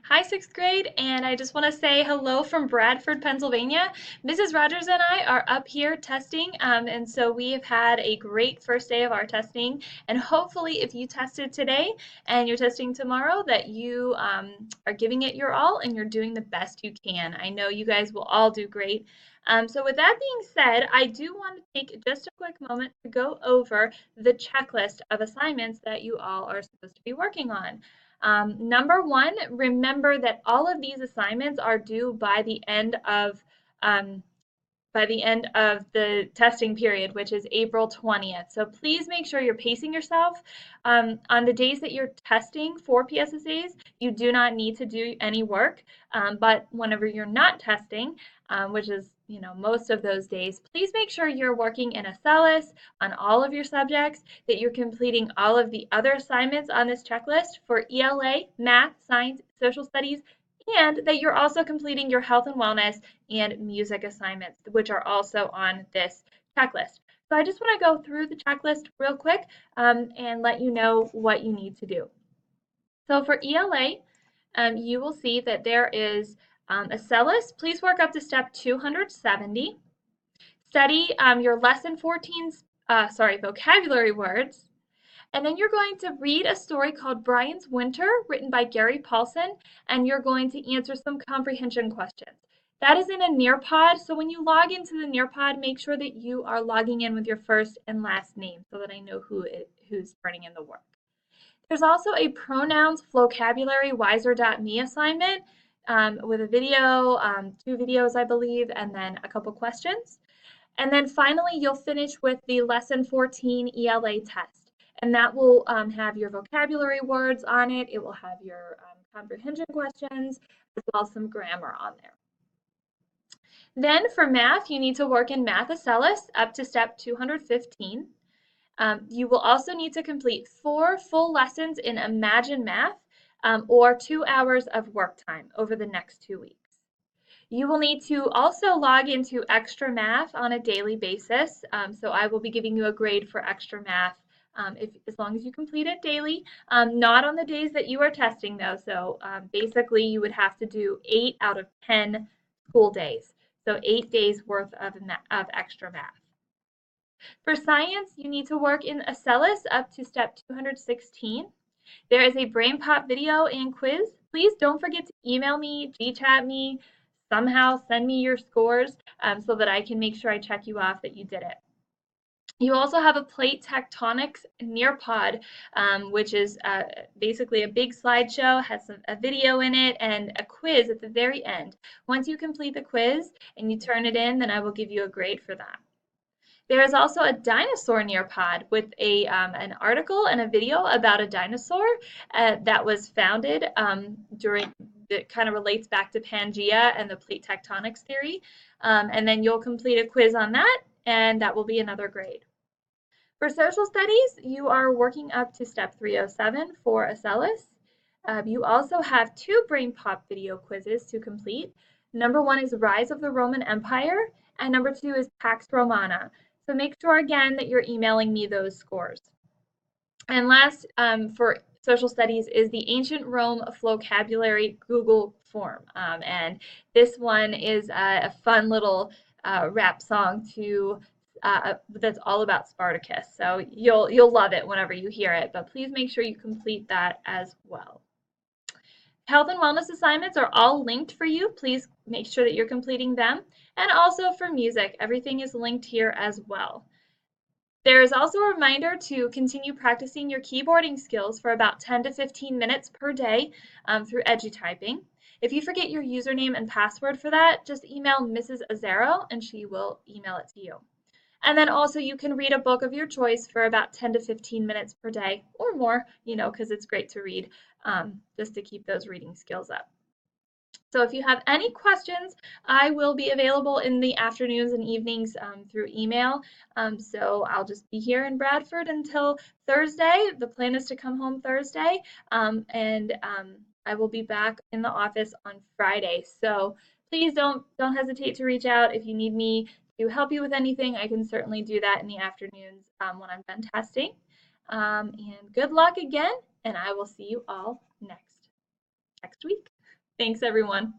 Hi, sixth grade, and I just want to say hello from Bradford, Pennsylvania. Mrs. Rogers and I are up here testing, and so we have had a great first day of our testing. And hopefully, if you tested today and you're testing tomorrow, that you are giving it your all and you're doing the best you can. I know you guys will all do great. So, with that being said, I do want to take just a quick moment to go over the checklist of assignments that you all are supposed to be working on. Number one, remember that all of these assignments are due um, by the end of the testing period, which is April 20th. So please make sure you're pacing yourself. On the days that you're testing for PSSAs, you do not need to do any work. But whenever you're not testing, which is most of those days, please make sure you're working in Acellus on all of your subjects, that you're completing all of the other assignments on this checklist for ELA, math, science, social studies, and that you're also completing your health and wellness and music assignments, which are also on this checklist. So I just want to go through the checklist real quick and let you know what you need to do. So for ELA, you will see that there is Acellus. Please work up to step 270. Study your lesson 14, vocabulary words. And then you're going to read a story called Brian's Winter, written by Gary Paulson, and you're going to answer some comprehension questions. That is in a Nearpod, so when you log into the Nearpod, make sure that you are logging in with your first and last name so that I know who's turning in the work. There's also a pronouns vocabulary wiser.me assignment with a video, 2 videos, I believe, and then a couple questions. And then finally, you'll finish with the lesson 14 ELA test. And that will have your vocabulary words on it. It will have your comprehension questions, as well as some grammar on there. Then for math, you need to work in Math Acellus up to step 215. You will also need to complete 4 full lessons in Imagine Math or 2 hours of work time over the next 2 weeks. You will need to also log into Extra Math on a daily basis. So I will be giving you a grade for Extra Math as long as you complete it daily. Not on the days that you are testing, though. So basically, you would have to do 8 out of 10 school days. So 8 days worth of Extra Math. For science, you need to work in Acellus up to step 216. There is a Brain Pop video and quiz. Please don't forget to email me, GChat me, somehow send me your scores so that I can make sure I check you off that you did it. You also have a plate tectonics Nearpod, which is basically a big slideshow, has a video in it, and a quiz at the very end. Once you complete the quiz and you turn it in, then I will give you a grade for that. There is also a dinosaur Nearpod with an article and a video about a dinosaur that was founded during, that kind of relates back to Pangea and the plate tectonics theory. And then you'll complete a quiz on that, and that will be another grade. For social studies, you are working up to step 307 for Acellus. You also have 2 Brain Pop video quizzes to complete. Number 1 is Rise of the Roman Empire, and number 2 is Pax Romana. So make sure again that you're emailing me those scores. And last, for social studies, is the Ancient Rome Vocabulary Google form. And this one is a fun little rap song that's all about Spartacus. So you'll love it whenever you hear it, but please make sure you complete that as well. Health and wellness assignments are all linked for you. Please make sure that you're completing them. And also for music, everything is linked here as well. There is also a reminder to continue practicing your keyboarding skills for about 10 to 15 minutes per day through EduTyping. If you forget your username and password for that, just email Mrs. Azaro and she will email it to you. And then also you can read a book of your choice for about 10 to 15 minutes per day or more, because it's great to read just to keep those reading skills up. So if you have any questions, I will be available in the afternoons and evenings through email. So I'll just be here in Bradford until Thursday. The plan is to come home Thursday, and I will be back in the office on Friday. So please don't hesitate to reach out if you need me to help you with anything. I can certainly do that in the afternoons when I'm done testing. And good luck again, and I will see you all next week. Thanks, everyone.